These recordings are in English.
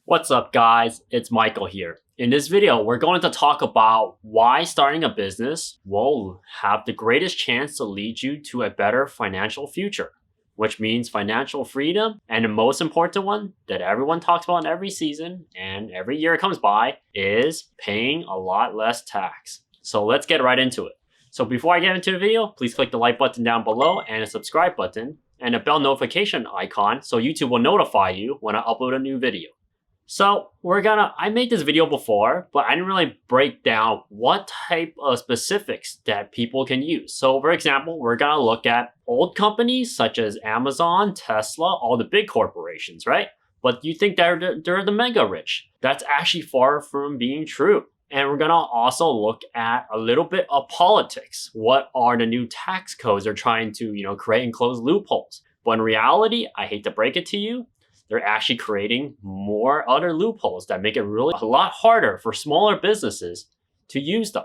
What's up guys, it's Michael here. In this video, we're going to talk about why starting a business will have the greatest chance to lead you to a better financial future, which means financial freedom, and the most important one that everyone talks about in every season and every year it comes by is paying a lot less tax. So let's get right into it. So before I get into the video, please click the like button down below and the subscribe button and a bell notification icon so YouTube will notify you when I upload a new video. So I made this video before, but I didn't really break down what type of specifics that people can use. So for example, we're gonna look at old companies such as Amazon, Tesla, all the big corporations, right? But you think they're the mega rich. That's actually far from being true. And we're gonna also look at a little bit of politics. What are the new tax codes they're trying to, create and close loopholes? But in reality, I hate to break it to you, they're actually creating more other loopholes that make it really a lot harder for smaller businesses to use them.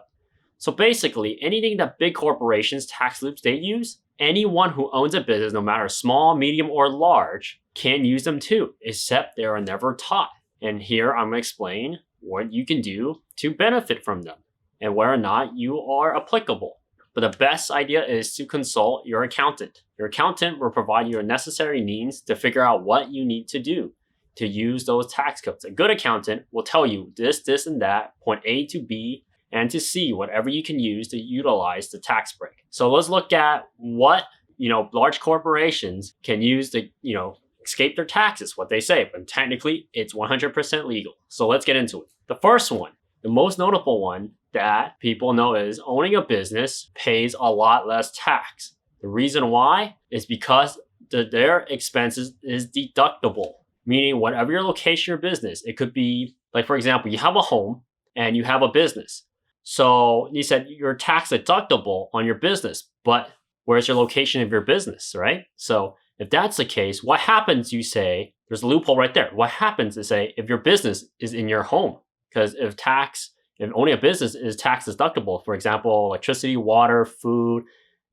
So basically, anything that big corporations, tax loops they use, anyone who owns a business, no matter small, medium, or large, can use them too, except they are never taught. And here I'm going to explain what you can do to benefit from them and whether or not you are applicable. But the best idea is to consult your accountant. Your accountant will provide you the necessary means to figure out what you need to do to use those tax codes. A good accountant will tell you this, and that, point A to B, and to C, whatever you can use to utilize the tax break. So let's look at what, large corporations can use to, escape their taxes, what they say, but technically it's 100% legal. So let's get into it. The first one, the most notable one that people know is owning a business pays a lot less tax. The reason why is because their expenses is deductible, meaning whatever your location, your business, it could be like, for example, you have a home and you have a business. So you said you're tax deductible on your business, but where's your location of your business, right? So if that's the case, what happens, you say, there's a loophole right there. What happens is, say, if your business is in your home? Because if owning a business is tax deductible, for example, electricity, water, food,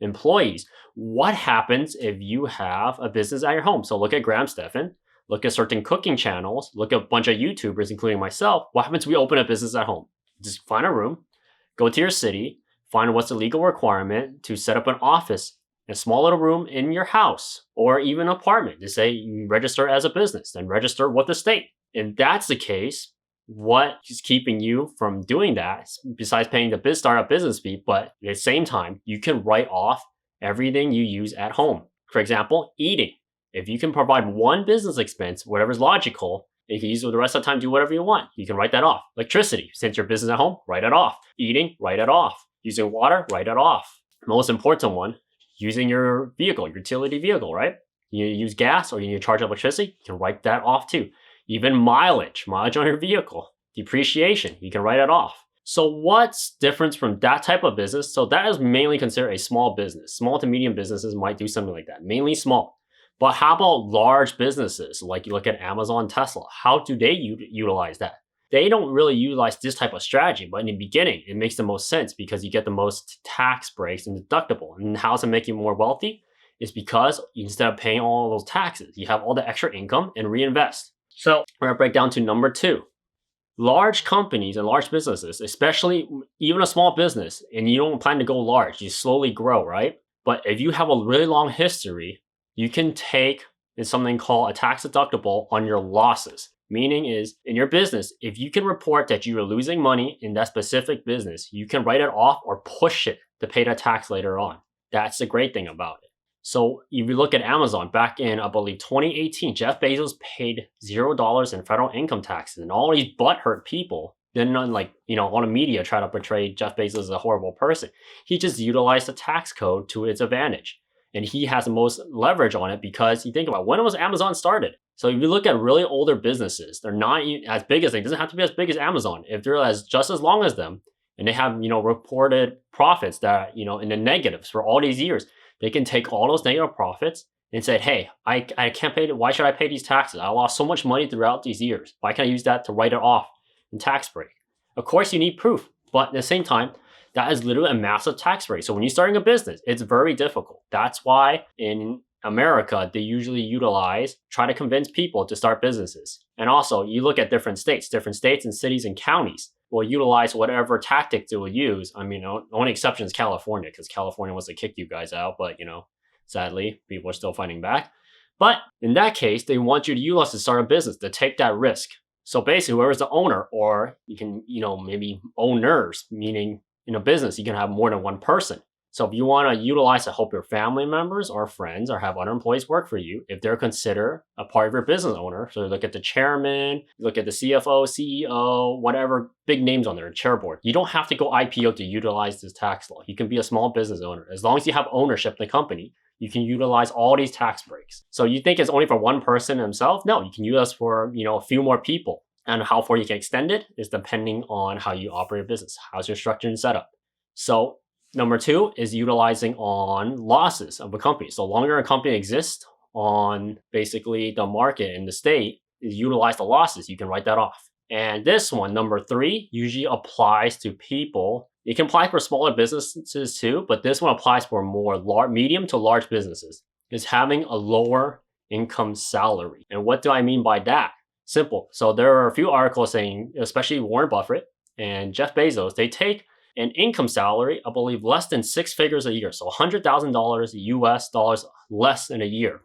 employees, what happens if you have a business at your home? So look at Graham Stephan, look at certain cooking channels, look at a bunch of YouTubers, including myself. What happens if we open a business at home? Just find a room, go to your city, find what's the legal requirement to set up an office, a small little room in your house or even apartment to say you register as a business, then register with the state. If that's the case, what is keeping you from doing that besides paying the startup business fee? But at the same time, you can write off everything you use at home. For example, eating. If you can provide one business expense, whatever's logical, you can use it the rest of the time, do whatever you want. You can write that off. Electricity, since your business at home, write it off. Eating, write it off. Using water, write it off. Most important one, using your vehicle, your utility vehicle, right? You use gas or you charge electricity, you can write that off too. Even mileage on your vehicle, depreciation, you can write it off. So what's different from that type of business? So that is mainly considered a small business. Small to medium businesses might do something like that, mainly small. But how about large businesses? Like you look at Amazon, Tesla, how do they utilize that? They don't really utilize this type of strategy, but in the beginning, it makes the most sense because you get the most tax breaks and deductible. And how does it make you more wealthy? It's because instead of paying all those taxes, you have all the extra income and reinvest. So we're gonna break down to number two. Large companies and large businesses, especially even a small business, and you don't plan to go large, you slowly grow, right? But if you have a really long history, you can take something called a tax deductible on your losses. Meaning is, in your business, if you can report that you are losing money in that specific business, you can write it off or push it to pay the tax later on. That's the great thing about it. So if you look at Amazon, back in, I believe, 2018, Jeff Bezos paid $0 in federal income taxes. And all these butthurt people, then all the media try to portray Jeff Bezos as a horrible person. He just utilized the tax code to its advantage. And he has the most leverage on it because you think about when was Amazon started? So if you look at really older businesses, they're not as big as, it doesn't have to be as big as Amazon. If they're just as long as them and they have, reported profits that, in the negatives for all these years, they can take all those negative profits and say, hey, I can't pay it. Why should I pay these taxes? I lost so much money throughout these years. Why can't I use that to write it off in tax break? Of course, you need proof, but at the same time, that is literally a massive tax break. So when you're starting a business, it's very difficult. That's why in America, they usually try to convince people to start businesses. And also, you look at different states and cities and counties will utilize whatever tactics they will use. I mean, the only exception is California, because California wants to kick you guys out, but sadly, people are still fighting back. But in that case, they want you to utilize to start a business, to take that risk. So basically, whoever's the owner, or you can, maybe owners, meaning in a business, you can have more than one person. So if you want to utilize to help your family members or friends or have other employees work for you, if they're considered a part of your business owner, so look at the chairman, look at the CFO, CEO, whatever big names on their chair board. You don't have to go IPO to utilize this tax law. You can be a small business owner. As long as you have ownership in the company, you can utilize all these tax breaks. So you think it's only for one person himself? No, you can use for a few more people. And how far you can extend it is depending on how you operate your business. How's your structure and setup? So number 2 is utilizing on losses of a company. So longer a company exists on basically the market in the state, is utilize the losses. You can write that off. And this one, number 3, usually applies to people. It can apply for smaller businesses too, but this one applies for more medium to large businesses, is having a lower income salary. And what do I mean by that? Simple. So there are a few articles saying, especially Warren Buffett and Jeff Bezos, they take an income salary, I believe, less than 6 figures a year. So $100,000 US dollars less in a year.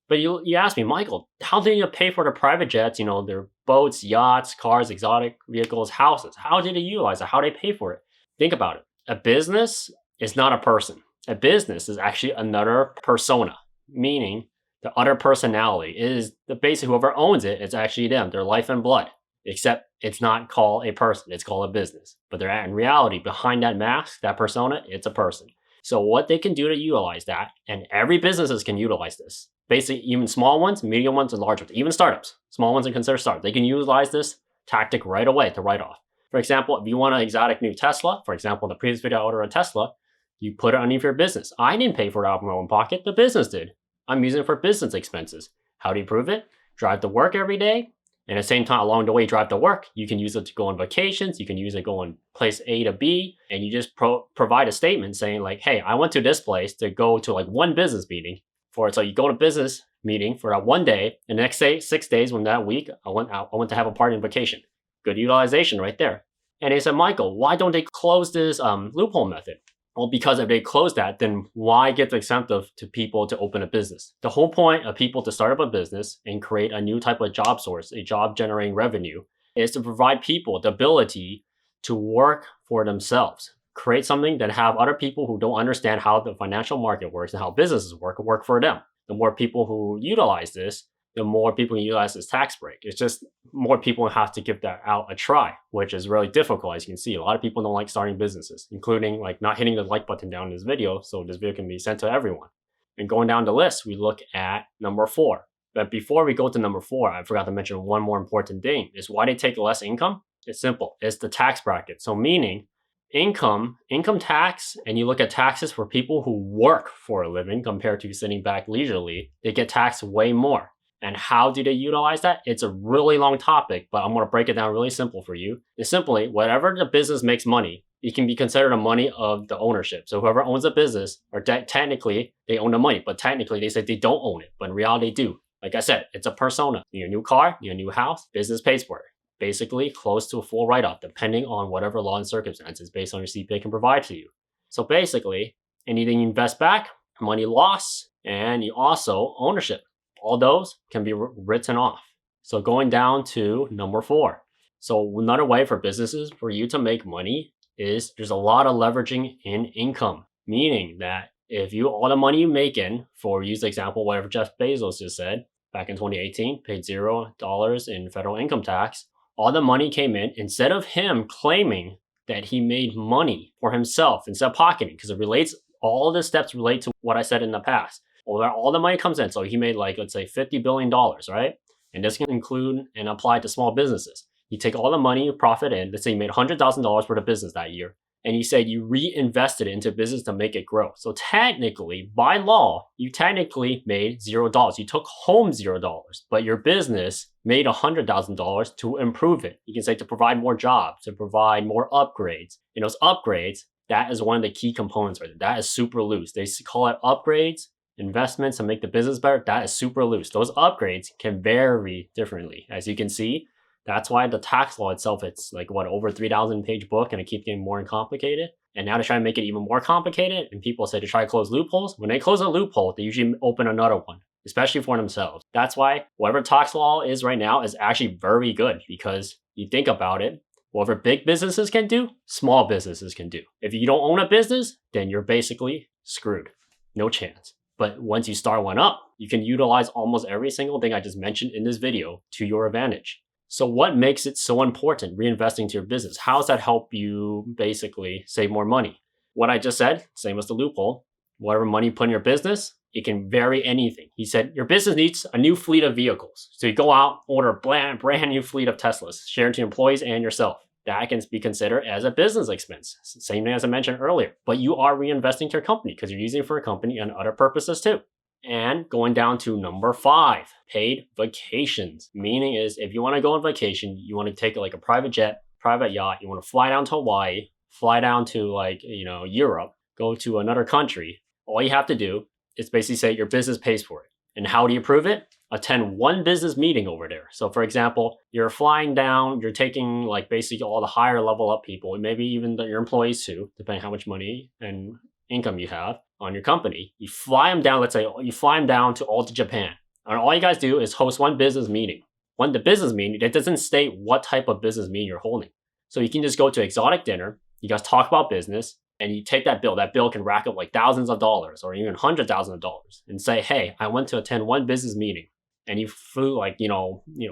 But you ask me, Michael, how do you pay for the private jets, their boats, yachts, cars, exotic vehicles, houses? How did they utilize it? How do they pay for it? Think about it. A business is not a person. A business is actually another persona, meaning the other personality is basically whoever owns it, it's actually them, their life and blood. Except it's not called a person, it's called a business. But they're in reality, behind that mask, that persona, it's a person. So what they can do to utilize that, and every businesses can utilize this. Basically, even small ones, medium ones, and large ones, even startups. Small ones are considered startups. They can utilize this tactic right away to write off. For example, if you want an exotic new Tesla, for example, in the previous video I ordered a Tesla, you put it underneath your business. I didn't pay for it out of my own pocket, the business did. I'm using it for business expenses. How do you prove it? Drive to work every day. And at the same time, along the way you drive to work, you can use it to go on vacations. You can use it to go on place A to B. And you just provide a statement saying like, hey, I went to this place to go to like one business meeting for it. So you go to business meeting for that one day. And the next day, 6 days from that week, I went to have a party and vacation. Good utilization right there. And they said, Michael, why don't they close this loophole method? Well, because if they close that, then why give the incentive to people to open a business? The whole point of people to start up a business and create a new type of job source, a job generating revenue, is to provide people the ability to work for themselves. Create something that have other people who don't understand how the financial market works and how businesses work for them. The more people who utilize this, the more people can utilize this tax break. It's just more people have to give that out a try, which is really difficult. As you can see, a lot of people don't like starting businesses, including like not hitting the like button down in this video, so this video can be sent to everyone. And going down the list, we look at number 4. But before we go to number 4, I forgot to mention one more important thing, is why they take less income. It's simple. It's the tax bracket. So meaning income tax, and you look at taxes for people who work for a living compared to sitting back leisurely, they get taxed way more. And how do they utilize that? It's a really long topic, but I'm going to break it down really simple for you. It's simply, whatever the business makes money, it can be considered the money of the ownership. So whoever owns a business, or technically they own the money, but technically they say they don't own it, but in reality they do. Like I said, it's a persona. Your new car, your new house, business pays for it. Basically close to a full write-off, depending on whatever law and circumstances based on your CPA can provide to you. So basically, anything you invest back, money loss, and you also ownership. All those can be written off. So going down to number 4. So another way for businesses for you to make money is there's a lot of leveraging in income, meaning that if all the money you make in, for use the example, whatever Jeff Bezos just said, back in 2018, paid $0 in federal income tax, all the money came in, instead of him claiming that he made money for himself instead of pocketing, because all the steps relate to what I said in the past. All the money comes in. So he made like, let's say $50 billion, right? And this can include and apply to small businesses. You take all the money you profit in, let's say you made $100,000 for the business that year, and you say you reinvested it into business to make it grow. So technically, by law, you technically made $0. You took home $0, but your business made $100,000 to improve it. You can say to provide more jobs, to provide more upgrades. And those upgrades, that is one of the key components right there. That is super loose. They call it upgrades, investments to make the business better, that is super loose. Those upgrades can vary differently. As you can see, that's why the tax law itself, it's like what, over 3,000 page book, and it keeps getting more complicated. And now they try to make it even more complicated, and people say to try to close loopholes. When they close a loophole, they usually open another one, especially for themselves. That's why whatever tax law is right now is actually very good, because you think about it, whatever big businesses can do, small businesses can do. If you don't own a business, then you're basically screwed. No chance. But once you start one up, you can utilize almost every single thing I just mentioned in this video to your advantage. So what makes it so important, reinvesting into your business? How does that help you basically save more money? What I just said, same as the loophole. Whatever money you put in your business, it can vary anything. He said your business needs a new fleet of vehicles. So you go out, order a brand new fleet of Teslas, share it to employees and yourself. That can be considered as a business expense. Same thing as I mentioned earlier. But you are reinvesting to your company because you're using it for a company and other purposes too. And going down to number 5, paid vacations. Meaning is if you want to go on vacation, you want to take like a private jet, private yacht, you want to fly down to Hawaii, fly down to like, Europe, go to another country. All you have to do is basically say your business pays for it. And how do you prove it? Attend one business meeting over there. So for example, you're flying down, you're taking like basically all the higher level up people, maybe even your employees too, depending how much money and income you have on your company. You fly them down, let's say you fly them down to Japan. And all you guys do is host one business meeting. The business meeting, it doesn't state what type of business meeting you're holding. So you can just go to exotic dinner, you guys talk about business, and you take that bill. That bill can rack up like thousands of dollars or even $100,000 and say, hey, I went to attend one business meeting. And you flew like,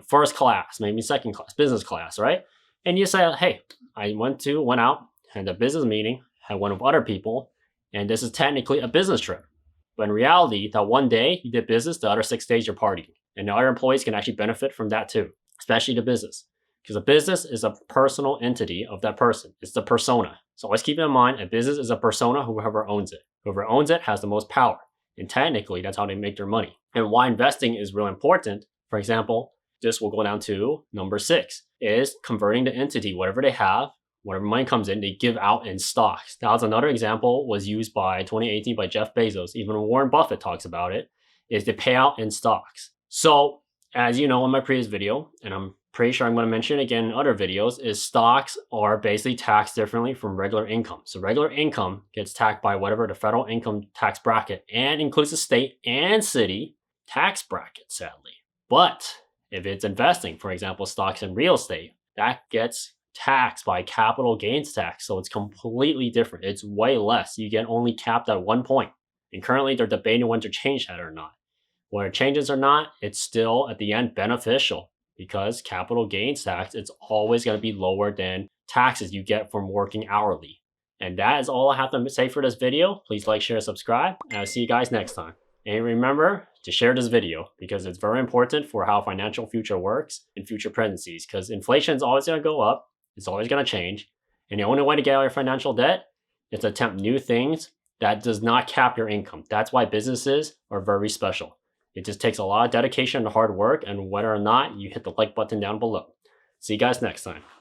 first class, maybe second class, business class, right? And you say, hey, I went out, had a business meeting, had one with other people, and this is technically a business trip. But in reality, that one day you did business, the other 6 days you're partying. And the other employees can actually benefit from that too, especially the business. Because a business is a personal entity of that person. It's the persona. So always keep in mind, a business is a persona, whoever owns it. Whoever owns it has the most power. And technically, that's how they make their money. And why investing is really important, for example, this will go down to number 6, is converting the entity, whatever they have, whatever money comes in, they give out in stocks. Now, as another example was used by 2018 by Jeff Bezos, even Warren Buffett talks about it, is the payout in stocks. So, as you know in my previous video, and I'm pretty sure I'm going to mention it again in other videos, is stocks are basically taxed differently from regular income. So regular income gets taxed by whatever the federal income tax bracket, and includes the state and city tax bracket, sadly. But if it's investing, for example, stocks and real estate, that gets taxed by capital gains tax. So it's completely different. It's way less. You get only capped at 1 point. And currently they're debating whether to change that or not. Whether it changes or not, it's still at the end beneficial, because capital gains tax, it's always going to be lower than taxes you get from working hourly. And that is all I have to say for this video. Please like, share, subscribe, and I'll see you guys next time. And remember to share this video, because it's very important for how financial future works in future pregnancies, because inflation is always going to go up. It's always going to change. And the only way to get out of your financial debt is to attempt new things that does not cap your income. That's why businesses are very special. It just takes a lot of dedication and hard work, and whether or not you hit the like button down below. See you guys next time.